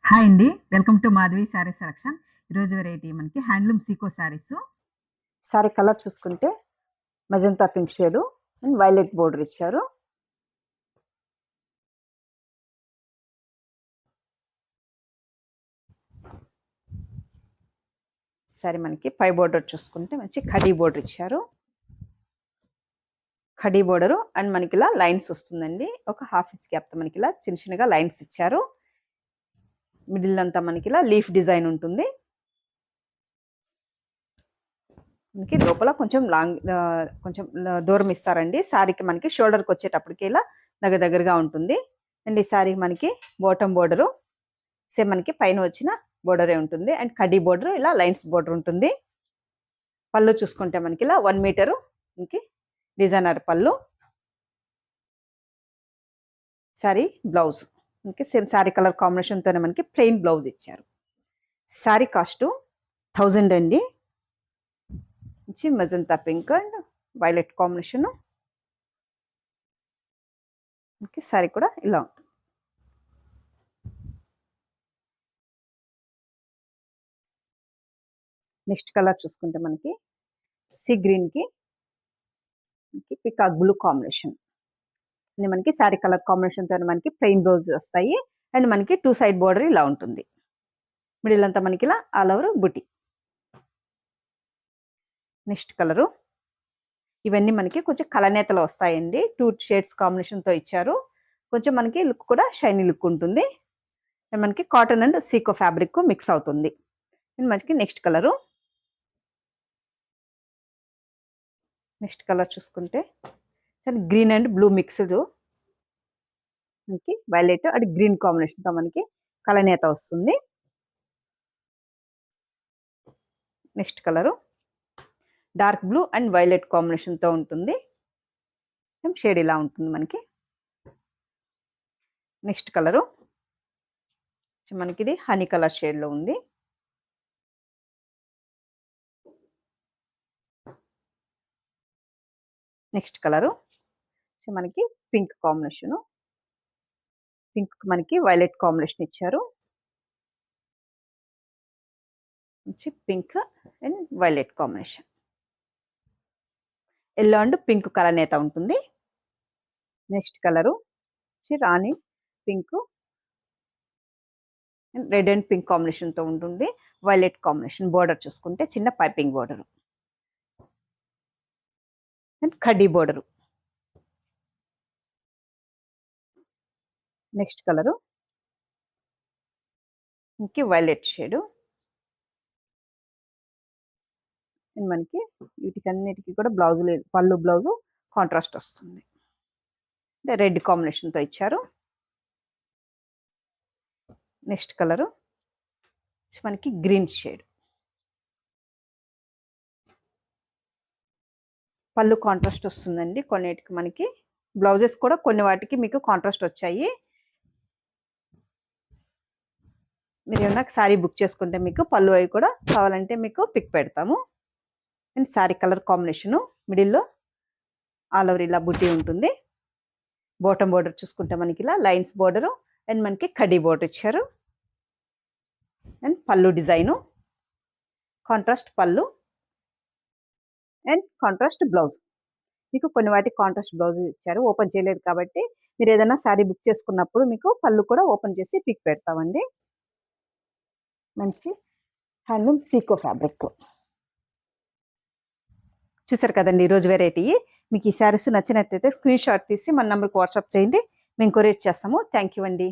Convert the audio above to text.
Hi అండి. Welcome to Madhavi sari selection. ఈరోజు variety మనకి handloom Seeko saris. Sorry colour చూసుకుంటే magenta pink shade and violet border ఇచ్చారు. సారీ మనకి పై బోర్డర్ చూసుకుంటే మంచి ఖడీ బోర్డర్ ఇచ్చారు. ఖడీ బోర్డరు అండ్ మనకి ఇలా లైన్స్ వస్తుందండి. ఒక హాఫ్ ఇంచ్ గ్యాప్తో మనకి ఇలా చిన్న చిన్నగా లైన్స్ ఇచ్చారు. మిడిల్ అంతా మనకి ఇలా లీఫ్ డిజైన్ ఉంటుంది. మనకి లోపల కొంచెం కొంచెం దూరం ఇస్తారండి. శారీకి మనకి షోల్డర్కి వచ్చేటప్పటికి ఇలా దగ్గరగా ఉంటుంది. అండ్ ఈ శారీకి మనకి బాటమ్ బోర్డరు సేమ్ మనకి పైన వచ్చిన బోర్డరే ఉంటుంది. అండ్ కడ్డీ బోర్డర్ ఇలా లైన్స్ బోర్డర్ ఉంటుంది. పళ్ళు చూసుకుంటే మనకి ఇలా 1 మీటరు మనకి డిజైనర్ పళ్ళు. శారీ బ్లౌజ్ మనకి సేమ్ శారీ కలర్ కాంబినేషన్తోనే మనకి ప్లెయిన్ బ్లౌజ్ ఇచ్చారు. శారీ కాస్ట్ 1000 అండి. మంచి magenta pink and violet combination. Okay, sari కూడా ఇలా ఉంటుంది. నెక్స్ట్ కలర్ చూసుకుంటే మనకి సీ గ్రీన్కి పికాక్ బ్లూ కాంబినేషన్. మనకి శారీ కలర్ కాంబినేషన్తో మనకి ప్లెయిన్ బ్లౌజ్ వస్తాయి. అండ్ మనకి 2 సైడ్ బోర్డర్ ఇలా ఉంటుంది. మిడిల్ అంతా మనకి ఇలా ఆల్ ఓవర్ బుటీ. నెక్స్ట్ కలరు ఇవన్నీ మనకి కొంచెం కలనేతలు వస్తాయండి. 2 షేడ్స్ కాంబినేషన్తో ఇచ్చారు. కొంచెం మనకి లుక్ కూడా షైనీ లుక్ ఉంటుంది. మనకి cotton and Seeko fabric mix అవుతుంది. అండ్ మనకి నెక్స్ట్ కలర్ చూసుకుంటే గ్రీన్ అండ్ బ్లూ మిక్స్డ్ మనకి వైలెట్ అండ్ గ్రీన్ కాంబినేషన్తో మనకి కలనేత వస్తుంది. Next colour dark blue and violet కాంబినేషన్తో ఉంటుంది. షేడ్ ఇలా ఉంటుంది మనకి. నెక్స్ట్ కలరు మనకి ఇది హనీ కలర్ షేడ్లో ఉంది. నెక్స్ట్ కలరు మనకి పింక్ కాంబినేషను. పింక్ మనకి వైలెట్ కాంబినేషన్ ఇచ్చారు. మంచి pink and violet combination. Yellow and pink colour నేత ఉంటుంది. Next colour Rani pink and red and pink కాంబినేషన్తో ఉంటుంది. Violet combination. బోర్డర్ చూసుకుంటే చిన్న పైపింగ్ బోర్డరు అండ్ కడ్డీ బోర్డరు. నెక్స్ట్ కలరు ఇంక వైలెట్ షేడు. అండ్ మనకి వీటికన్నిటికీ కూడా బ్లౌజ్ లేదు, పళ్ళు బ్లౌజు కాంట్రాస్ట్ వస్తుంది. అంటే రెడ్ కాంబినేషన్తో ఇచ్చారు. నెక్స్ట్ కలరు మనకి గ్రీన్ షేడ్. పళ్ళు కాంట్రాస్ట్ వస్తుందండి. కొన్నిటికి మనకి బ్లౌజెస్ కూడా కొన్ని వాటికి మీకు కాంట్రాస్ట్ వచ్చాయి. మీరు ఏమన్నా శారీ బుక్ చేసుకుంటే మీకు పళ్ళు అవి కూడా కావాలంటే మీకు పిక్ పెడతాము. అండ్ శారీ కలర్ కాంబినేషను మిడిల్లో ఆల్ ఓవర్ ఇలా బుట్టి ఉంటుంది. బాటమ్ బోర్డర్ చూసుకుంటే మనకి ఇలా లైన్స్ బోర్డరు అండ్ మనకి కడ్డీ బోర్డర్ ఇచ్చారు. అండ్ పళ్ళు డిజైను, కాంట్రాస్ట్ పళ్ళు అండ్ కాంట్రాస్ట్ బ్లౌజ్. మీకు కొన్ని వాటికి కాంట్రాస్ట్ బ్లౌజ్ ఇచ్చారు, ఓపెన్ చేయలేదు కాబట్టి మీరు ఏదైనా శారీ బుక్ చేసుకున్నప్పుడు మీకు పళ్ళు కూడా ఓపెన్ చేసి పిక్ పెడతామండి. మంచి హ్యాండ్లూమ్ సీకో ఫ్యాబ్రిక్. చూసారు కదండి ఈరోజు వెరైటీ. మీకు ఈ శారీస్ నచ్చినట్లయితే స్క్రీన్ షాట్ తీసి మన నెంబర్కి వాట్సాప్ చేయండి. మేము కొరియర్ చేస్తాము. థ్యాంక్ యూ అండి.